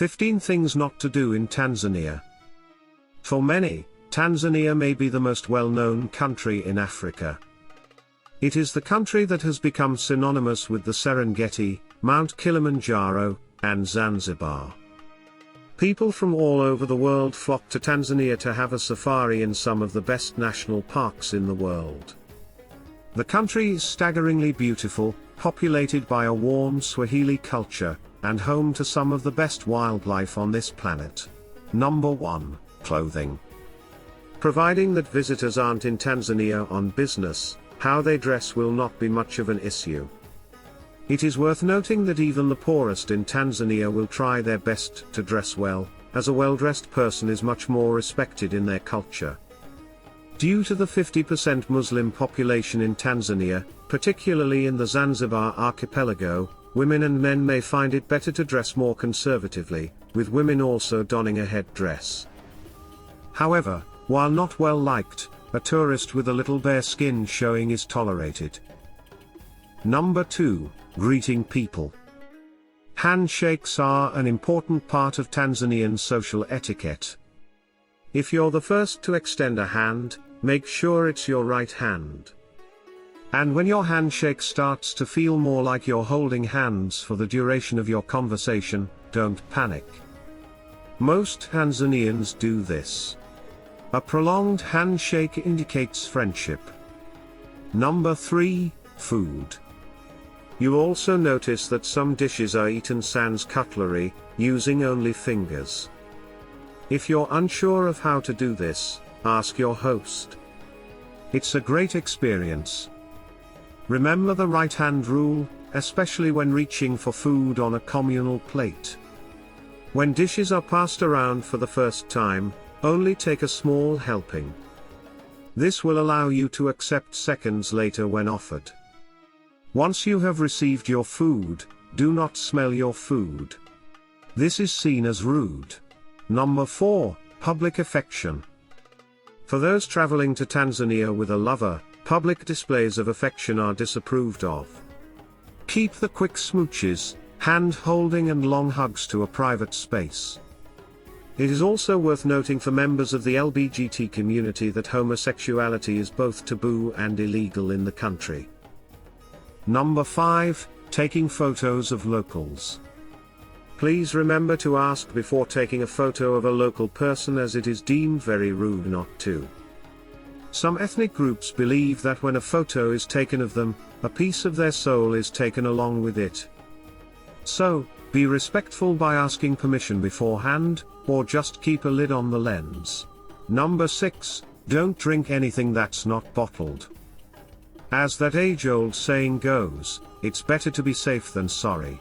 15 Things Not to Do in Tanzania. For many, Tanzania may be the most well-known country in Africa. It is the country that has become synonymous with the Serengeti, Mount Kilimanjaro, and Zanzibar. People from all over the world flock to Tanzania to have a safari in some of the best national parks in the world. The country is staggeringly beautiful, populated by a warm Swahili culture, and home to some of the best wildlife on this planet. Number 1. Clothing. Providing that visitors aren't in Tanzania on business, how they dress will not be much of an issue. It is worth noting that even the poorest in Tanzania will try their best to dress well, as a well-dressed person is much more respected in their culture. Due to the 50% Muslim population in Tanzania, particularly in the Zanzibar archipelago, women and men may find it better to dress more conservatively, with women also donning a headdress. However, while not well liked, a tourist with a little bare skin showing is tolerated. Number 2. Greeting people. Handshakes are an important part of Tanzanian social etiquette. If you're the first to extend a hand, make sure it's your right hand. And when your handshake starts to feel more like you're holding hands for the duration of your conversation, don't panic. Most Tanzanians do this. A prolonged handshake indicates friendship. Number 3. Food. You'll also notice that some dishes are eaten sans cutlery, using only fingers. If you're unsure of how to do this, ask your host. It's a great experience. Remember the right-hand rule, especially when reaching for food on a communal plate. When dishes are passed around for the first time, only take a small helping. This will allow you to accept seconds later when offered. Once you have received your food, do not smell your food. This is seen as rude. Number 4. Public affection. For those traveling to Tanzania with a lover, public displays of affection are disapproved of. Keep the quick smooches, hand-holding and long hugs to a private space. It is also worth noting for members of the LGBT community that homosexuality is both taboo and illegal in the country. Number 5. Taking photos of locals. Please remember to ask before taking a photo of a local person, as it is deemed very rude not to. Some ethnic groups believe that when a photo is taken of them, a piece of their soul is taken along with it. So, be respectful by asking permission beforehand, or just keep a lid on the lens. Number 6. Don't drink anything that's not bottled. As that age-old saying goes, it's better to be safe than sorry.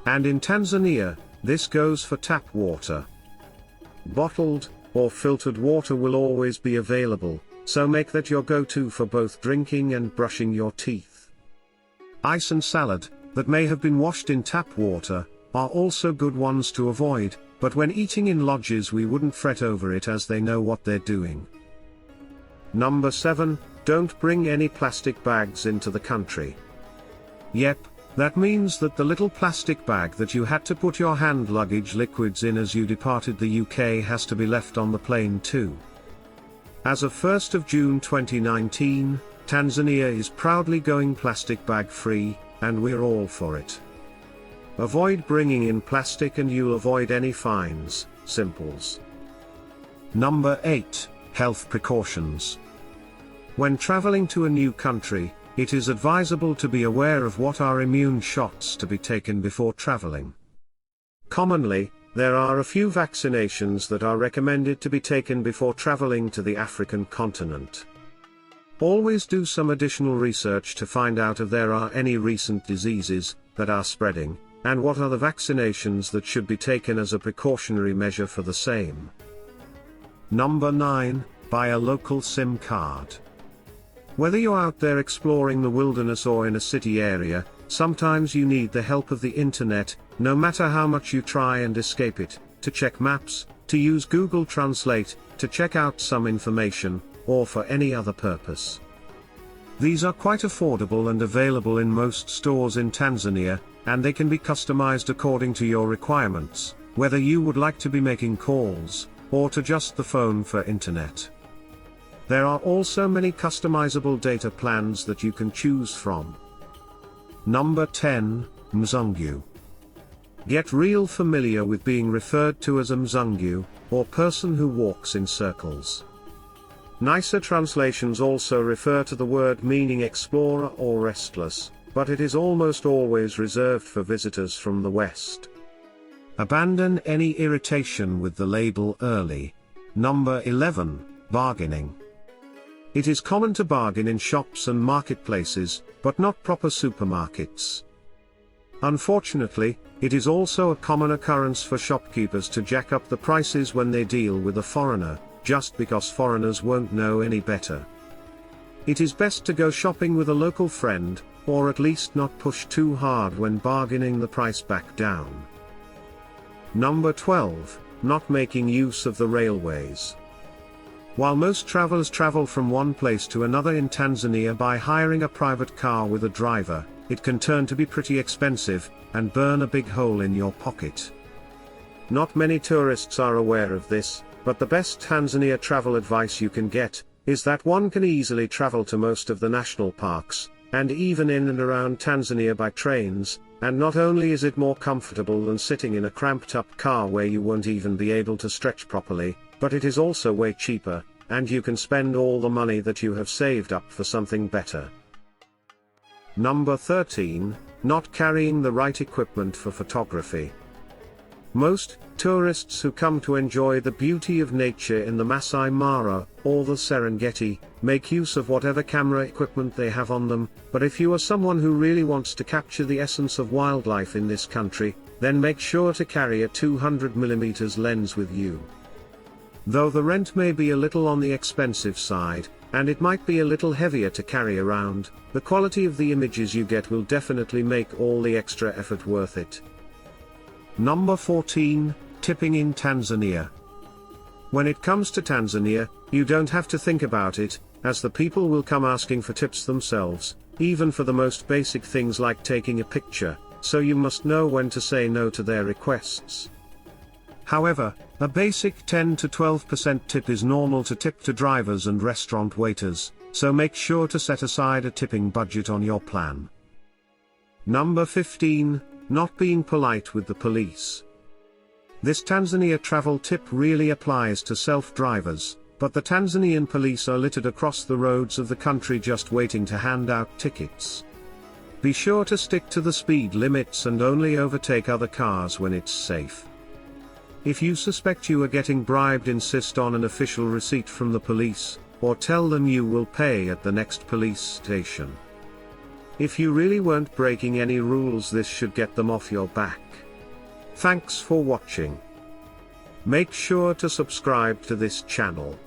And in Tanzania, this goes for tap water. Bottled, or filtered water will always be available, so make that your go-to for both drinking and brushing your teeth. Ice and salad, that may have been washed in tap water, are also good ones to avoid, but when eating in lodges we wouldn't fret over it as they know what they're doing. Number 7. Don't bring any plastic bags into the country. Yep, that means that the little plastic bag that you had to put your hand luggage liquids in as you departed the UK has to be left on the plane too. As of 1st of June 2019, Tanzania is proudly going plastic bag free, and we're all for it. Avoid bringing in plastic and you'll avoid any fines. Simples. Number 8. Health precautions. When traveling to a new country, it is advisable to be aware of what are immune shots to be taken before traveling. Commonly, there are a few vaccinations that are recommended to be taken before traveling to the African continent. Always do some additional research to find out if there are any recent diseases that are spreading, and what are the vaccinations that should be taken as a precautionary measure for the same. Number 9. Buy a local SIM card. Whether you're out there exploring the wilderness or in a city area, sometimes you need the help of the internet, no matter how much you try and escape it, to check maps, to use Google Translate, to check out some information, or for any other purpose. These are quite affordable and available in most stores in Tanzania, and they can be customized according to your requirements, whether you would like to be making calls, or to just the phone for internet. There are also many customizable data plans that you can choose from. Number 10, Mzungu. Get real familiar with being referred to as a Mzungu, or person who walks in circles. Nicer translations also refer to the word meaning explorer or restless, but it is almost always reserved for visitors from the West. Abandon any irritation with the label early. Number 11, bargaining. It is common to bargain in shops and marketplaces, but not proper supermarkets. Unfortunately, it is also a common occurrence for shopkeepers to jack up the prices when they deal with a foreigner, just because foreigners won't know any better. It is best to go shopping with a local friend, or at least not push too hard when bargaining the price back down. Number 12, not making use of the railways. While most travelers travel from one place to another in Tanzania by hiring a private car with a driver, it can turn to be pretty expensive, and burn a big hole in your pocket. Not many tourists are aware of this, but the best Tanzania travel advice you can get, is that one can easily travel to most of the national parks, and even in and around Tanzania by trains, and not only is it more comfortable than sitting in a cramped up car where you won't even be able to stretch properly, but it is also way cheaper, and you can spend all the money that you have saved up for something better. Number 13, not carrying the right equipment for photography. Most tourists who come to enjoy the beauty of nature in the Masai Mara, or the Serengeti, make use of whatever camera equipment they have on them, but if you are someone who really wants to capture the essence of wildlife in this country, then make sure to carry a 200mm lens with you. Though the rent may be a little on the expensive side, and it might be a little heavier to carry around, the quality of the images you get will definitely make all the extra effort worth it. Number 14, tipping in Tanzania. When it comes to Tanzania, you don't have to think about it, as the people will come asking for tips themselves, even for the most basic things like taking a picture, so you must know when to say no to their requests. However, a basic 10 to 12% tip is normal to tip to drivers and restaurant waiters, so make sure to set aside a tipping budget on your plan. Number 15, not being polite with the police. This Tanzania travel tip really applies to self-drivers, but the Tanzanian police are littered across the roads of the country just waiting to hand out tickets. Be sure to stick to the speed limits and only overtake other cars when it's safe. If you suspect you are getting bribed, insist on an official receipt from the police, or tell them you will pay at the next police station. If you really weren't breaking any rules, this should get them off your back. Thanks for watching. Make sure to subscribe to this channel.